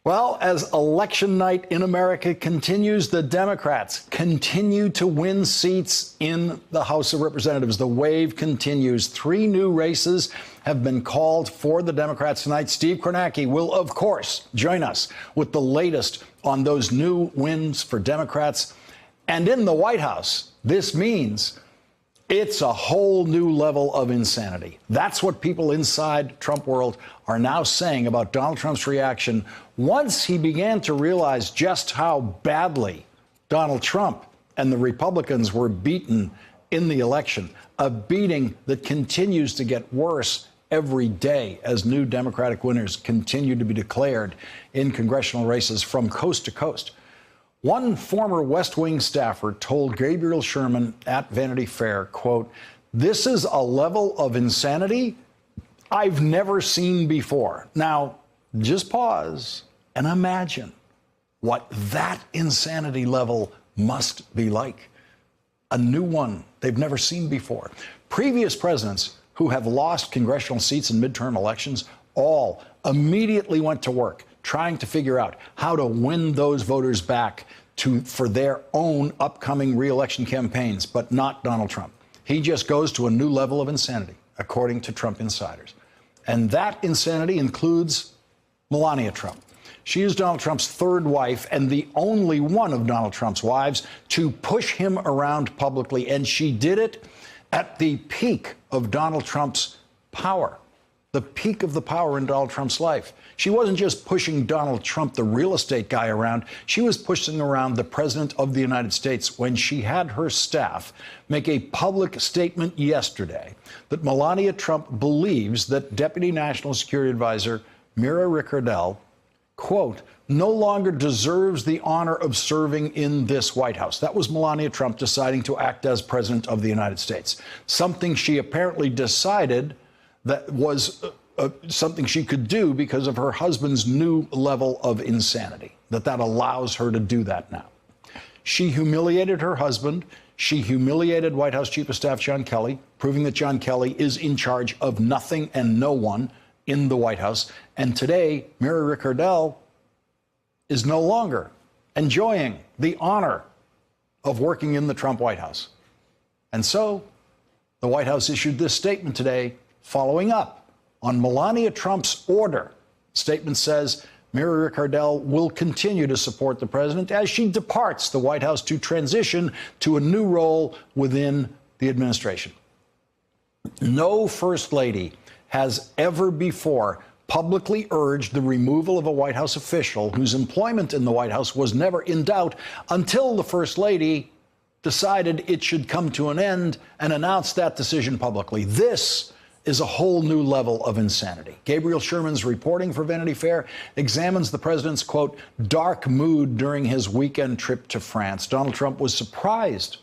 Well, as election night in America continues, the Democrats continue to win seats in the House of Representatives. The wave continues. 3 new races have been called for the Democrats tonight. Steve Kornacki will, of course, join us with the latest on those new wins for Democrats. And in the White House, this means it's a whole new level of insanity. That's what people inside Trump world are now saying about Donald Trump's reaction once he began to realize just how badly Donald Trump and the Republicans were beaten in the election, a beating that continues to get worse every day as new Democratic winners continue to be declared in congressional races from coast to coast. One former West Wing staffer told Gabriel Sherman at Vanity Fair, quote, "This is a level of insanity I've never seen before." Now, just pause and imagine what that insanity level must be like. A new one they've never seen before. Previous presidents who have lost congressional seats in midterm elections all immediately went to work trying to figure out how to win those voters back for their own upcoming re-election campaigns, but not Donald Trump. He just goes to a new level of insanity, according to Trump insiders. And that insanity includes Melania Trump. She is Donald Trump's third wife and the only one of Donald Trump's wives to push him around publicly. And she did it at the peak of Donald Trump's power. The peak of the power in Donald Trump's life. She wasn't just pushing Donald Trump, the real estate guy, around. She was pushing around the president of the United States when she had her staff make a public statement yesterday that Melania Trump believes that Deputy National Security Advisor Mira Ricardel, quote, no longer deserves the honor of serving in this White House. That was Melania Trump deciding to act as president of the United States. Something she apparently decided that was something she could do because of her husband's new level of insanity, that allows her to do that now. She humiliated her husband. She humiliated White House Chief of Staff John Kelly, proving that John Kelly is in charge of nothing and no one in the White House. And today, Mira Ricardel is no longer enjoying the honor of working in the Trump White House. And so the White House issued this statement today following up on Melania Trump's order. Statement says Mira Ricardel will continue to support the president as she departs the White House to transition to a new role within the administration. No first lady has ever before publicly urged the removal of a White House official whose employment in the White House was never in doubt until the first lady decided it should come to an end and announced that decision publicly. This is a whole new level of insanity. Gabriel Sherman's reporting for Vanity Fair examines the president's, quote, dark mood during his weekend trip to France. Donald Trump was surprised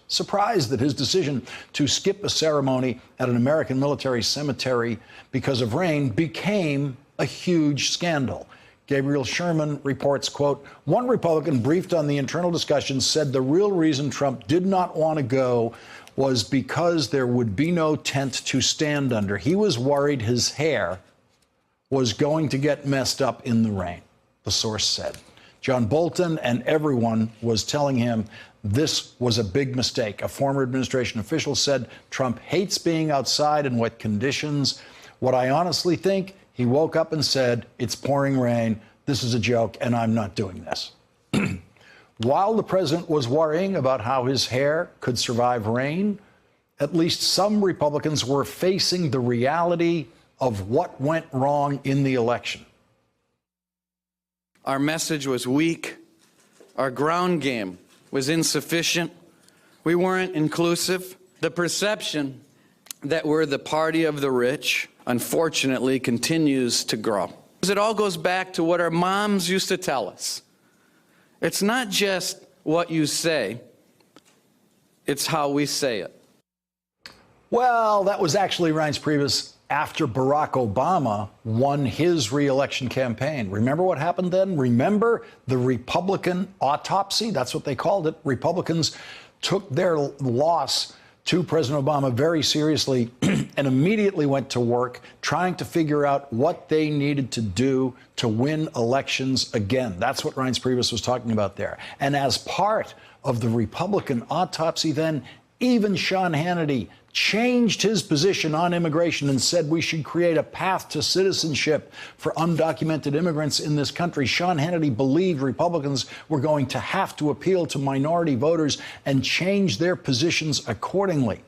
that his decision to skip a ceremony at an American military cemetery because of rain became a huge scandal. Gabriel Sherman reports, quote, one Republican briefed on the internal discussions said the real reason Trump did not want to go was because there would be no tent to stand under. He was worried his hair was going to get messed up in the rain, the source said. John Bolton and everyone was telling him this was a big mistake. A former administration official said Trump hates being outside in wet conditions. What I honestly think, he woke up and said, it's pouring rain, this is a joke, and I'm not doing this. While the president was worrying about how his hair could survive rain, at least some Republicans were facing the reality of what went wrong in the election. Our message was weak. Our ground game was insufficient. We weren't inclusive. The perception that we're the party of the rich, unfortunately, continues to grow. It all goes back to what our moms used to tell us. It's not just what you say, it's how we say it. Well, that was actually Reince Priebus after Barack Obama won his re-election campaign. Remember what happened then? Remember the Republican autopsy? That's what they called it. Republicans took their loss to President Obama very seriously and immediately went to work trying to figure out what they needed to do to win elections again. That's what Reince Priebus was talking about there. And as part of the Republican autopsy then, even Sean Hannity changed his position on immigration and said we should create a path to citizenship for undocumented immigrants in this country. Sean Hannity believed Republicans were going to have to appeal to minority voters and change their positions accordingly.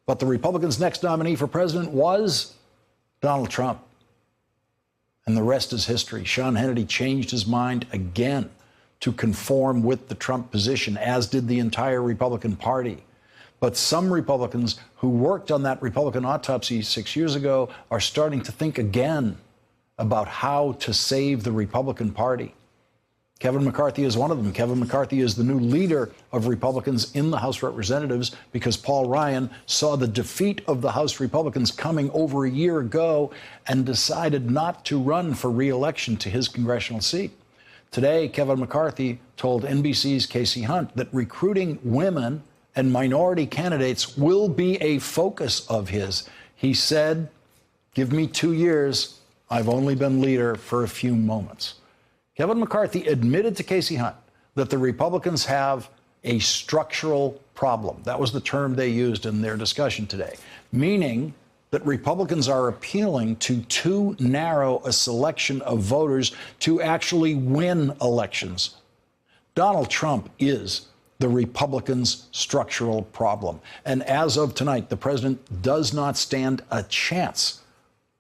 But the Republicans' next nominee for president was Donald Trump. And the rest is history. Sean Hannity changed his mind again to conform with the Trump position, as did the entire Republican Party. But some Republicans who worked on that Republican autopsy 6 years ago are starting to think again about how to save the Republican Party. Kevin McCarthy is one of them. Kevin McCarthy is the new leader of Republicans in the House of Representatives because Paul Ryan saw the defeat of the House Republicans coming over a year ago and decided not to run for re-election to his congressional seat. Today, Kevin McCarthy told NBC's Casey Hunt that recruiting women and minority candidates will be a focus of his. He said, "Give me 2 years. I've only been leader for a few moments." Kevin McCarthy admitted to Casey Hunt that the Republicans have a structural problem. That was the term they used in their discussion today, meaning that Republicans are appealing to too narrow a selection of voters to actually win elections. Donald Trump is the Republicans' structural problem. And as of tonight, the president does not stand a chance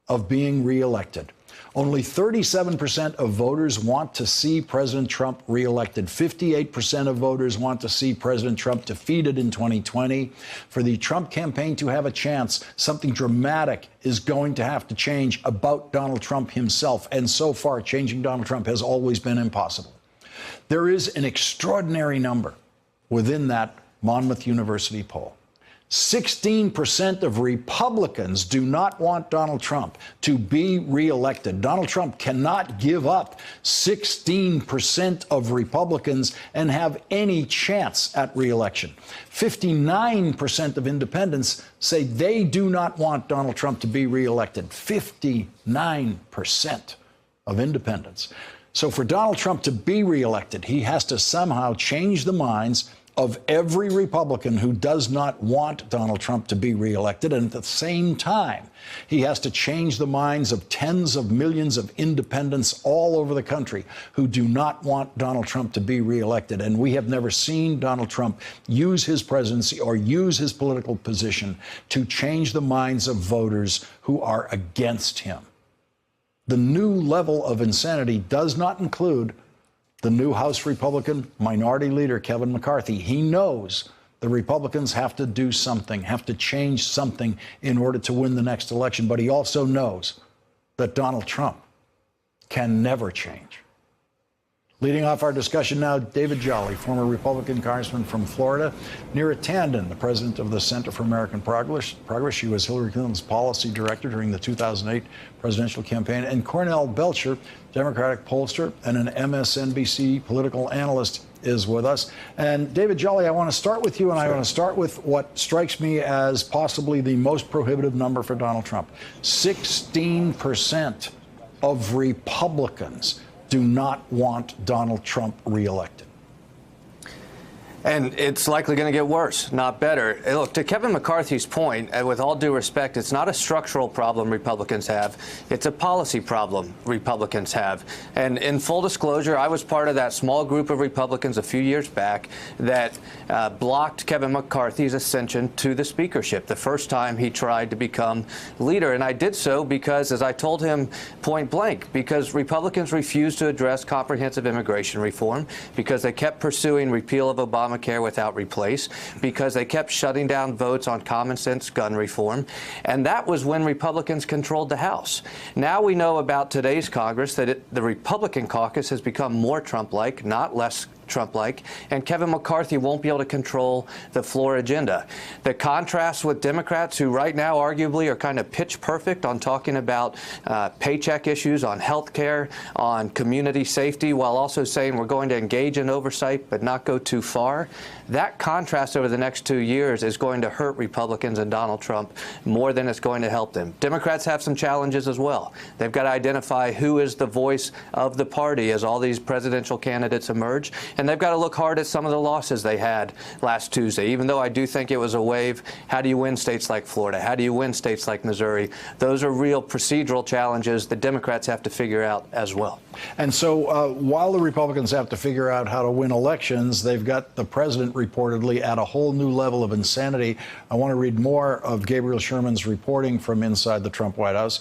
of being reelected. Only 37% of voters want to see President Trump reelected. 58% of voters want to see President Trump defeated in 2020. For the Trump campaign to have a chance, something dramatic is going to have to change about Donald Trump himself. And so far, changing Donald Trump has always been impossible. There is an extraordinary number within that Monmouth University poll. 16% of Republicans do not want Donald Trump to be reelected. Donald Trump cannot give up 16% of Republicans and have any chance at reelection. 59% of independents say they do not want Donald Trump to be reelected. 59% of independents. So for Donald Trump to be reelected, he has to somehow change the minds of every Republican who does not want Donald Trump to be reelected. And at the same time, he has to change the minds of tens of millions of independents all over the country who do not want Donald Trump to be reelected. And we have never seen Donald Trump use his presidency or use his political position to change the minds of voters who are against him. The new level of insanity does not include the new House Republican Minority Leader, Kevin McCarthy. He knows the Republicans have to do something, have to change something in order to win the next election. But he also knows that Donald Trump can never change. Leading off our discussion now, David Jolly, former Republican congressman from Florida. Neera Tanden, the president of the Center for American Progress. She was Hillary Clinton's policy director during the 2008 presidential campaign. And Cornell Belcher, Democratic pollster and an MSNBC political analyst, is with us. And David Jolly, I want to start with you, and I want to start with what strikes me as possibly the most prohibitive number for Donald Trump. 16% of Republicans do not want Donald Trump reelected. And it's likely going to get worse, not better. Look, to Kevin McCarthy's point, with all due respect, it's not a structural problem Republicans have. It's a policy problem Republicans have. And in full disclosure, I was part of that small group of Republicans a few years back that blocked Kevin McCarthy's ascension to the speakership the first time he tried to become leader. And I did so because, as I told him point blank, because Republicans refused to address comprehensive immigration reform, because they kept pursuing repeal of Obamacare without replace, because they kept shutting down votes on common sense gun reform. And that was when Republicans controlled the House. Now we know about today's Congress that the Republican caucus has become more Trump-like, not less Trump-like, and Kevin McCarthy won't be able to control the floor agenda. The contrast with Democrats, who right now arguably are kind of pitch perfect on talking about paycheck issues, on health care, on community safety, while also saying we're going to engage in oversight but not go too far. That contrast over the next 2 years is going to hurt Republicans and Donald Trump more than it's going to help them. Democrats have some challenges as well. They've got to identify who is the voice of the party as all these presidential candidates emerge, and they've got to look hard at some of the losses they had last Tuesday. Even though I do think it was a wave, how do you win states like Florida? How do you win states like Missouri? Those are real procedural challenges the Democrats have to figure out as well. And so while the Republicans have to figure out how to win elections, they've got the president reportedly at a whole new level of insanity. I want to read more of Gabriel Sherman's reporting from inside the Trump White House.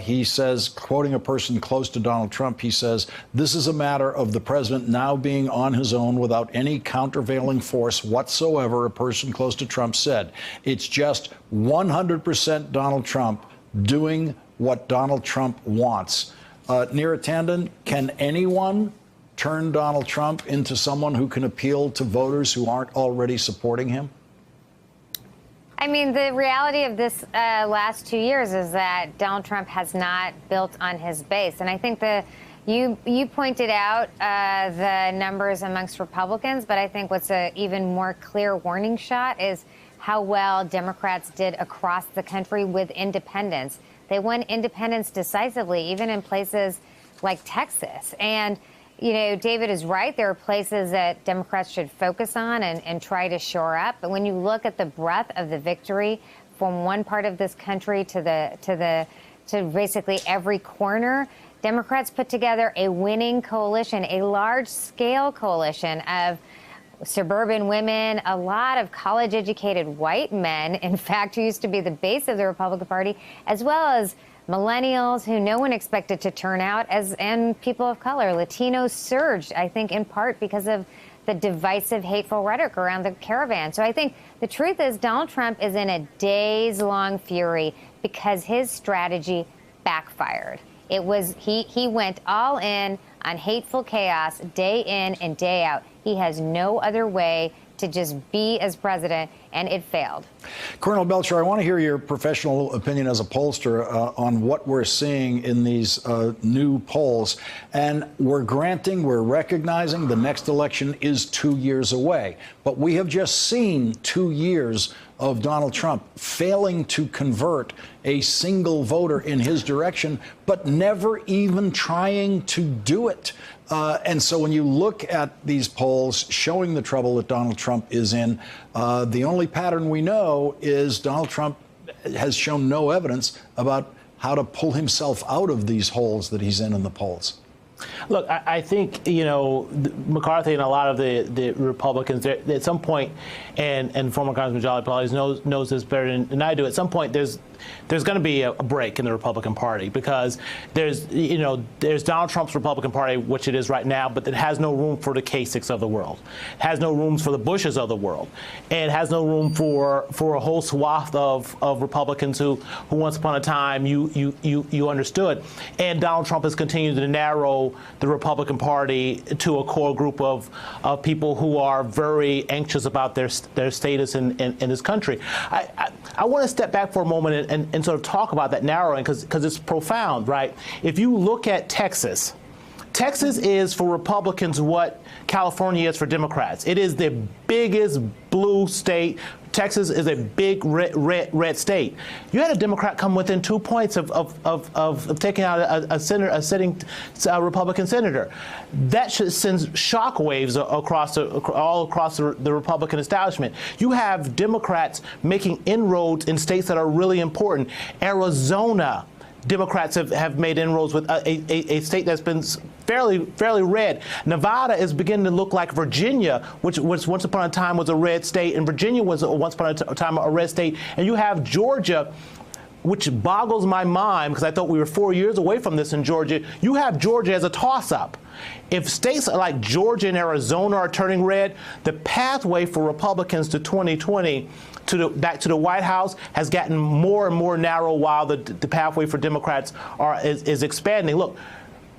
He says, quoting a person close to Donald Trump, he says, "This is a matter of the president now being on his own without any countervailing force whatsoever," a person close to Trump said. "It's just 100% Donald Trump doing what Donald Trump wants." Neera Tanden, can anyone turn Donald Trump into someone who can appeal to voters who aren't already supporting him? I mean, the reality of this last 2 years is that Donald Trump has not built on his base. And I think you pointed out the numbers amongst Republicans, but I think what's an even more clear warning shot is how well Democrats did across the country with independents. They won independents decisively, even in places like Texas. And, you know, David is right. There are places that Democrats should focus on and try to shore up. But when you look at the breadth of the victory from one part of this country to basically every corner, Democrats put together a winning coalition, a large-scale coalition of suburban women, a lot of college-educated white men, in fact, who used to be the base of the Republican Party, as well as millennials who no one expected to turn out, and people of color. Latinos surged, I think, in part because of the divisive, hateful rhetoric around the caravan. So I think the truth is Donald Trump is in a days-long fury because his strategy backfired. It was he went all in on hateful chaos day in and day out. He has no other way to just be as president, and it failed. Colonel Belcher, I want to hear your professional opinion as a pollster on what we're seeing in these new polls. And we're recognizing the next election is 2 years away. But we have just seen 2 years of Donald Trump failing to convert a single voter in his direction, but never even trying to do it. And so when you look at these polls showing the trouble that Donald Trump is in, the only pattern we know is Donald Trump has shown no evidence about how to pull himself out of these holes that he's in the polls. Look, I think, you know, McCarthy and a lot of the Republicans, at some point, and former Congressman Jolly Pauly knows this better than I do, at some point there's going to be a break in the Republican Party because there's Donald Trump's Republican Party, which it is right now, but it has no room for the Kasichs of the world. It has no room for the Bushes of the world. And it has no room for a whole swath of Republicans who once upon a time you understood. And Donald Trump has continued to narrow the Republican Party to a core group of people who are very anxious about their status in this country. I want to step back for a moment and sort of talk about that narrowing because it's profound, right? If you look at Texas is for Republicans what California is for Democrats. It is the biggest blue state. Texas is a big red state. You had a Democrat come within 2 points of taking out a sitting Republican senator. That sends shockwaves all across the Republican establishment. You have Democrats making inroads in states that are really important. Arizona, Democrats have made inroads with a state that's been fairly red. Nevada is beginning to look like Virginia, which once upon a time was a red state, and Virginia was once upon a time a red state. And you have Georgia, which boggles my mind because I thought we were 4 years away from this in Georgia. You have Georgia as a toss-up. If states like Georgia and Arizona are turning red, the pathway for Republicans to 2020 back to the White House has gotten more and more narrow while the pathway for Democrats is expanding. Look,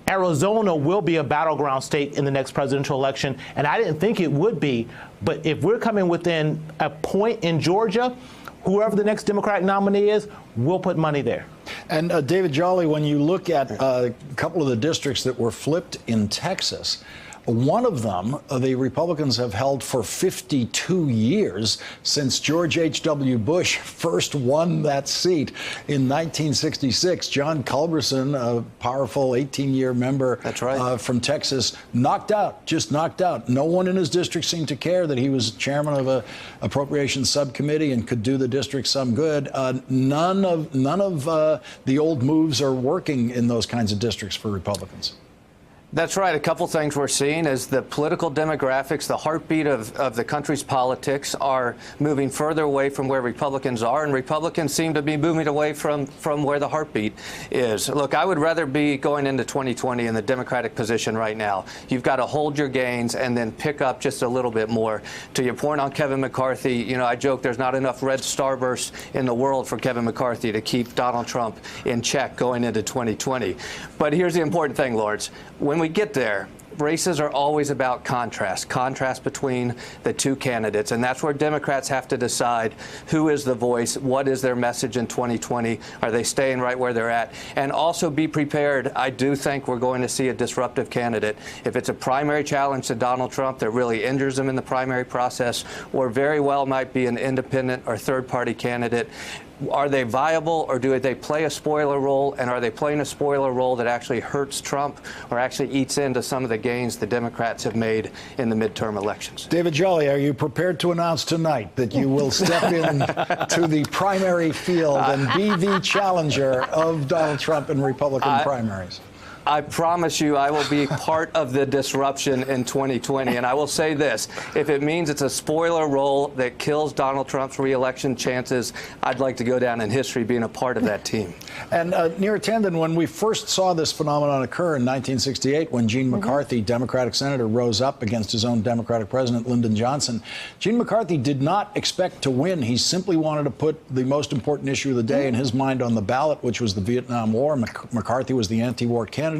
Arizona will be a battleground state in the next presidential election, and I didn't think it would be. But if we're coming within a point in Georgia, whoever the next Democratic nominee is, we'll put money there. And David Jolly, when you look at a couple of the districts that were flipped in Texas, one of them, the Republicans have held for 52 years, since George H.W. Bush first won that seat in 1966. John Culberson, a powerful 18-year member from Texas, just knocked out. No one in his district seemed to care that he was chairman of a appropriations subcommittee and could do the district some good. None of the old moves are working in those kinds of districts for Republicans. That's right. A couple things we're seeing is the political demographics, the heartbeat of the country's politics are moving further away from where Republicans are, and Republicans seem to be moving away from where the heartbeat is. Look, I would rather be going into 2020 in the Democratic position right now. You've got to hold your gains and then pick up just a little bit more. To your point on Kevin McCarthy, you know, I joke there's not enough red starbursts in the world for Kevin McCarthy to keep Donald Trump in check going into 2020. But here's the important thing, Lords. When we get there, races are always about contrast between the two candidates, and that's where Democrats have to decide who is the voice, what is their message in 2020, are they staying right where they're at, and also be prepared. I do think we're going to see a disruptive candidate. If it's a primary challenge to Donald Trump that really injures him in the primary process, or very well might be an independent or third-party candidate, are they viable, or do they play a spoiler role? And are they playing a spoiler role that actually hurts Trump or actually eats into some of the gains the Democrats have made in the midterm elections? David Jolly, are you prepared to announce tonight that you will step in to the primary field and be the challenger of Donald Trump in Republican primaries? I promise you I will be part of the disruption in 2020. And I will say this, if it means it's a spoiler role that kills Donald Trump's re-election chances, I'd like to go down in history being a part of that team. And Neera Tanden, when we first saw this phenomenon occur in 1968, when Gene McCarthy, Democratic senator, rose up against his own Democratic president, Lyndon Johnson, Gene McCarthy did not expect to win. He simply wanted to put the most important issue of the day in his mind on the ballot, which was the Vietnam War. McCarthy was the anti-war candidate.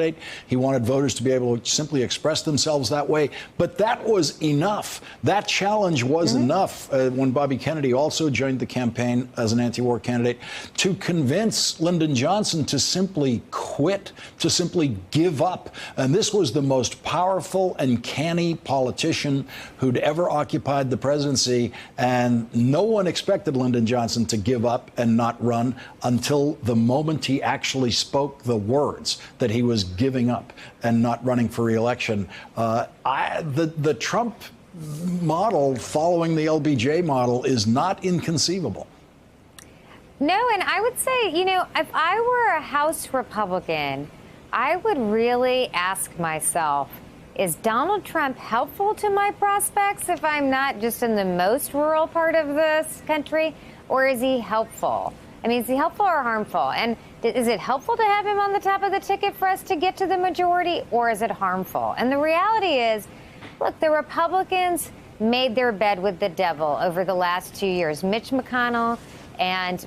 He wanted voters to be able to simply express themselves that way. But that was enough. That challenge was enough when Bobby Kennedy also joined the campaign as an anti-war candidate to convince Lyndon Johnson to simply quit, to simply give up. And this was the most powerful and canny politician who'd ever occupied the presidency. And no one expected Lyndon Johnson to give up and not run until the moment he actually spoke the words that he was giving up and not running for re-election. The Trump model following the LBJ model is not inconceivable. No, and I would say, you know, if I were a House Republican, I would really ask myself, is Donald Trump helpful to my prospects if I'm not just in the most rural part of this country, or is he helpful? I mean, is he helpful or harmful? And is it helpful to have him on the top of the ticket for us to get to the majority, or is it harmful? And the reality is, look, the Republicans made their bed with the devil over the last 2 years. Mitch McConnell and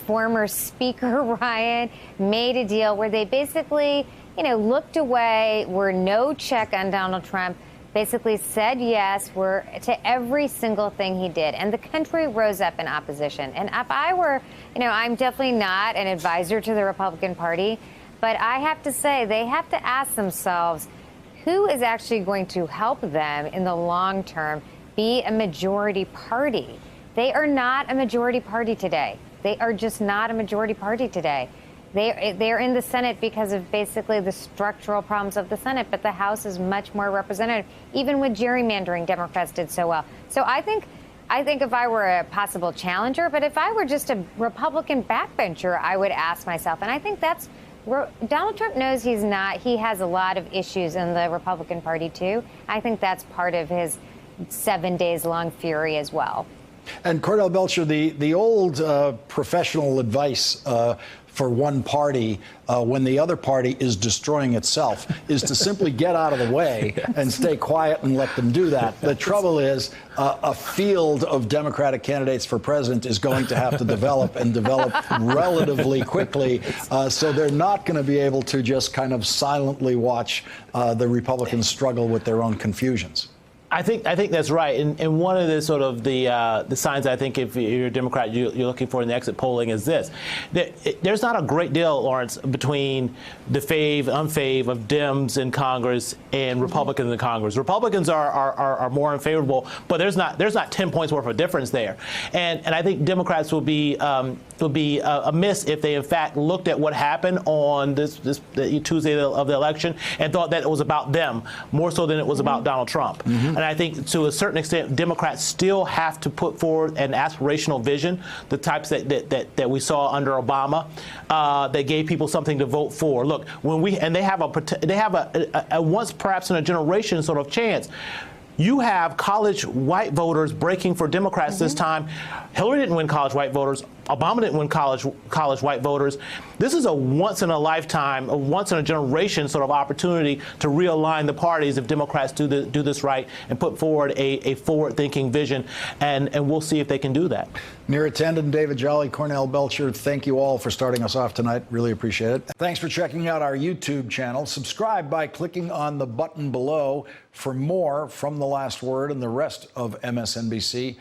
former Speaker Ryan made a deal where they basically, you know, looked away, were no check on Donald Trump, basically said yes to every single thing he did. And the country rose up in opposition. And if I were, you know, I'm definitely not an advisor to the Republican Party, but I have to say they have to ask themselves who is actually going to help them in the long term be a majority party. They are not a majority party today. They are just not a majority party today. They're in the Senate because of basically the structural problems of the Senate, but the House is much more representative. Even with gerrymandering, Democrats did so well. So I think if I were a possible challenger, but if I were just a Republican backbencher, I would ask myself, and I think that's Donald Trump knows he has a lot of issues in the Republican Party too. I think that's part of his 7 days long fury as well. And Cordell Belcher, the old professional advice for one party when the other party is destroying itself is to simply get out of the way and stay quiet and let them do that. The trouble is a field of Democratic candidates for president is going to have to develop and develop relatively quickly. So they're not going to be able to just kind of silently watch the Republicans struggle with their own confusions. I think that's right, and one of the sort of the signs I think if you're a Democrat you're looking for in the exit polling is this: there's not a great deal, Lawrence, between the unfave of Dems in Congress and Republicans in Congress. Republicans are more unfavorable, but there's not 10 points worth of difference there, and I think Democrats will be amiss if they in fact looked at what happened on this Tuesday of the election and thought that it was about them more so than it was about Donald Trump. And I think to a certain extent, Democrats still have to put forward an aspirational vision, the types that we saw under Obama, that gave people something to vote for. Look, they have a once perhaps in a generation sort of chance. You have college white voters breaking for Democrats this time. Hillary didn't win college white voters. Obama didn't win college white voters. This is a once in a lifetime, a once in a generation sort of opportunity to realign the parties if Democrats do this right and put forward a forward-thinking vision, and we'll see if they can do that. Neera Tanden, David Jolly, Cornell Belcher, thank you all for starting us off tonight. Really appreciate it. Thanks for checking out our YouTube channel. Subscribe by clicking on the button below for more from The Last Word and the rest of MSNBC.